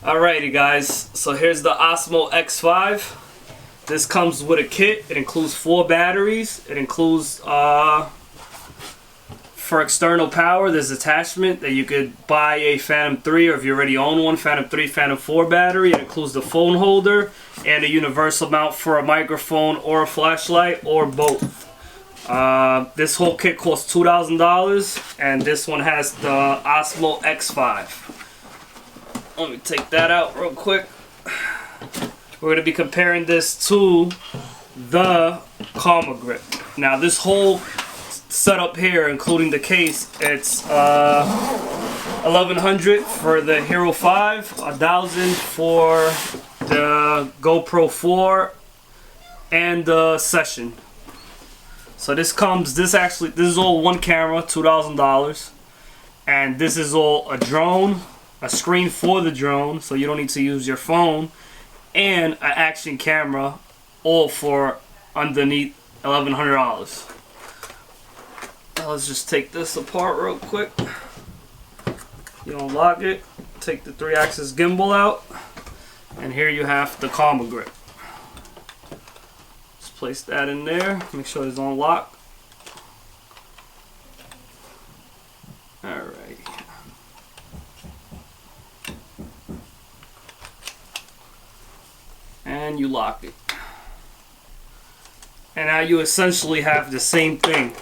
Alrighty guys, so here's the Osmo X5. This comes with a kit. It includes 4 batteries. It includes for external power, there's attachment that you could buy a Phantom 3, or if you already own one, Phantom 3, Phantom 4 battery. It includes the phone holder and a universal mount for a microphone or a flashlight, or both. This whole kit costs $2,000, and this one has the Osmo X5. Let me take that out real quick. We're going to be comparing this to the Karma Grip. Now this whole setup here, including the case, it's $1,100 for the Hero 5, $1,000 for the GoPro 4 and the Session. So this is all one camera, $2,000, and this is all a drone, a screen for the drone, so you don't need to use your phone, and an action camera, all for underneath $1,100. Now let's just take this apart real quick. You unlock it, take the 3-axis gimbal out, and here you have the Karma Grip. Just place that in there, make sure it's unlocked. Alright. And you lock it. And now you essentially have the same thing.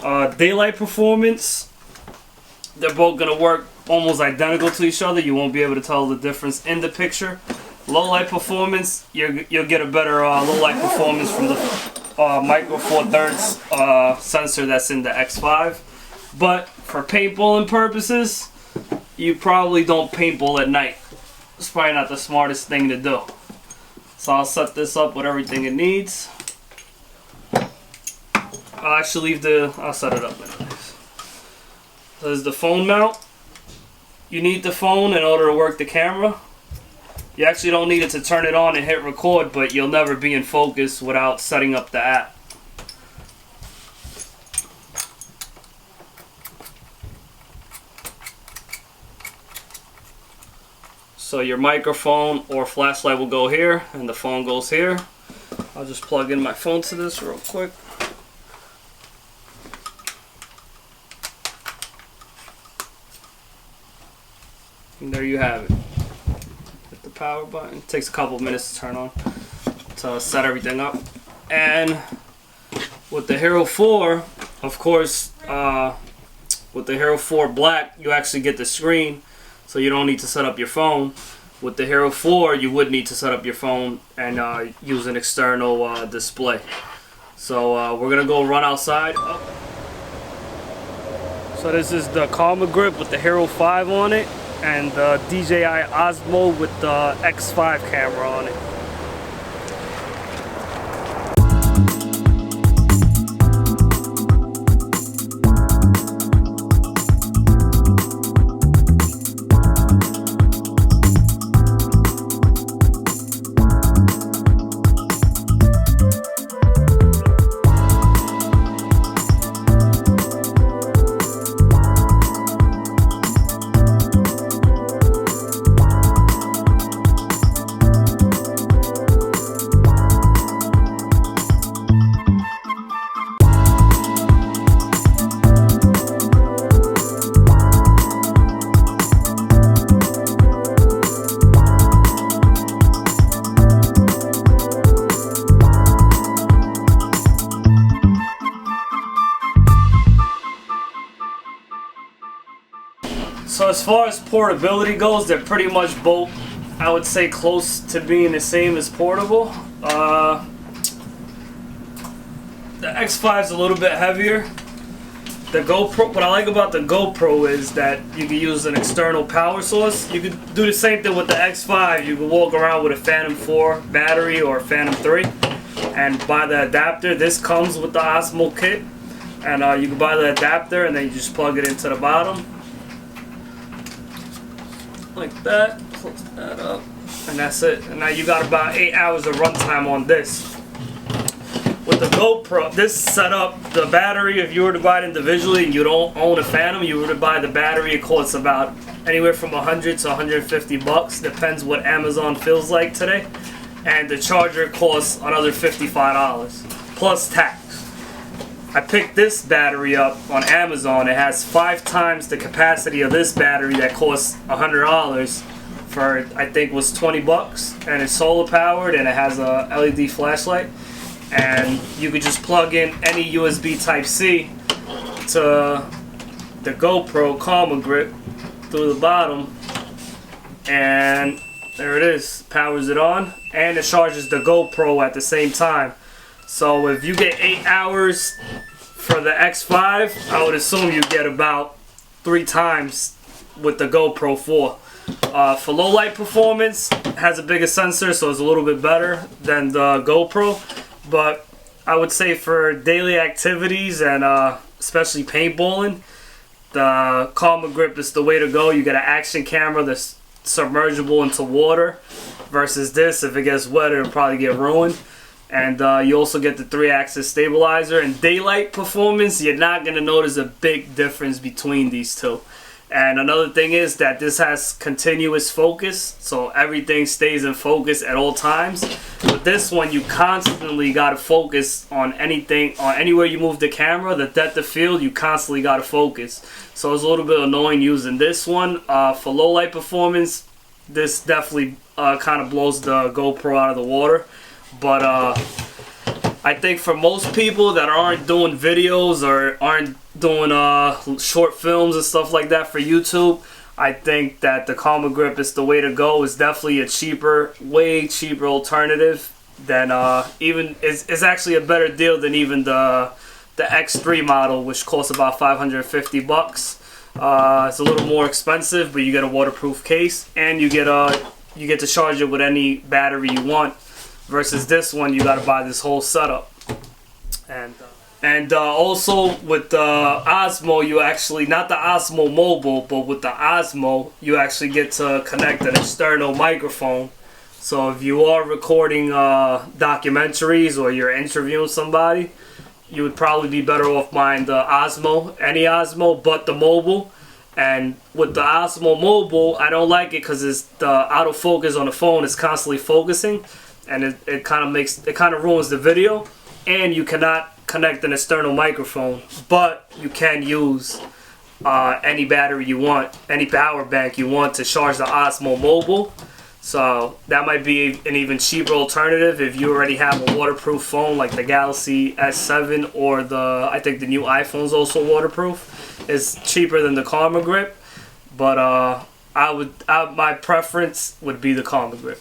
Daylight performance, they're both going to work almost identical to each other. You won't be able to tell the difference in the picture. Low light performance, you'll get a better low light performance from the Micro Four Thirds sensor that's in the X5. But for paintballing purposes, you probably don't paintball at night. It's probably not the smartest thing to do. So I'll set this up with everything it needs. I'll set it up anyways. So there's the phone mount. You need the phone in order to work the camera. You actually don't need it to turn it on and hit record, but you'll never be in focus without setting up the app. So your microphone or flashlight will go here, and the phone goes here. I'll just plug in my phone to this real quick. And there you have it. Hit the power button. It takes a couple minutes to turn on to set everything up. And with the Hero 4, of course, with the Hero 4 Black, you actually get the screen, so you don't need to set up your phone. With the Hero 4, you would need to set up your phone and use an external display. So we're gonna go run outside. Oh. So this is the Karma Grip with the Hero 5 on it, and the DJI Osmo with the X5 camera on it. So as far as portability goes, they're pretty much both, I would say, close to being the same as portable. The X5 is a little bit heavier. The GoPro, what I like about the GoPro is that you can use an external power source. You can do the same thing with the X5. You can walk around with a Phantom 4 battery or a Phantom 3 and buy the adapter. This comes with the Osmo kit, and you can buy the adapter and then you just plug it into the bottom. Like that, close that up, and that's it. And now you got about 8 hours of runtime on this. With the GoPro, this setup, the battery, if you were to buy it individually and you don't own a Phantom, you were to buy the battery, it costs about anywhere from 100 to 150 bucks, depends what Amazon feels like today. And the charger costs another $55 plus tax. I picked this battery up on Amazon. It has 5 times the capacity of this battery that costs $100 for, I think, was 20 bucks, and it's solar powered and it has a LED flashlight, and you could just plug in any USB Type-C to the GoPro Karma Grip through the bottom, and there it is. Powers it on, and it charges the GoPro at the same time. So if you get 8 hours for the X5, I would assume you get about 3 times with the GoPro 4. For low light performance, it has a bigger sensor, so it's a little bit better than the GoPro. But I would say for daily activities and especially paintballing, the Karma Grip is the way to go. You get an action camera that's submergible into water, versus this, if it gets wet, it'll probably get ruined. And you also get the 3-axis stabilizer. And daylight performance, you're not going to notice a big difference between these two. And another thing is that this has continuous focus, so everything stays in focus at all times. With this one, you constantly got to focus on anything, on anywhere you move the camera, the depth of field, you constantly got to focus. So it's a little bit annoying using this one. For low light performance, this definitely kind of blows the GoPro out of the water. But I think for most people that aren't doing videos or aren't doing short films and stuff like that for YouTube, I think that the Karma Grip is the way to go. It's definitely a cheaper, way cheaper alternative than even it's actually a better deal than even the X3 model, which costs about 550 bucks. It's a little more expensive, but you get a waterproof case and you get to charge it with any battery you want. Versus this one, you got to buy this whole setup. And also with the Osmo, you actually, not the Osmo Mobile, but with the Osmo, you actually get to connect an external microphone. So if you are recording documentaries or you're interviewing somebody, you would probably be better off buying the Osmo, any Osmo, but the Mobile. And with the Osmo Mobile, I don't like it because it's the autofocus on the phone is constantly focusing. And it kind of ruins the video, and you cannot connect an external microphone, but you can use any battery you want, any power bank you want to charge the Osmo Mobile. So that might be an even cheaper alternative if you already have a waterproof phone like the Galaxy S7, or I think the new iPhone's also waterproof. It's cheaper than the Karma Grip, but my preference would be the Karma Grip.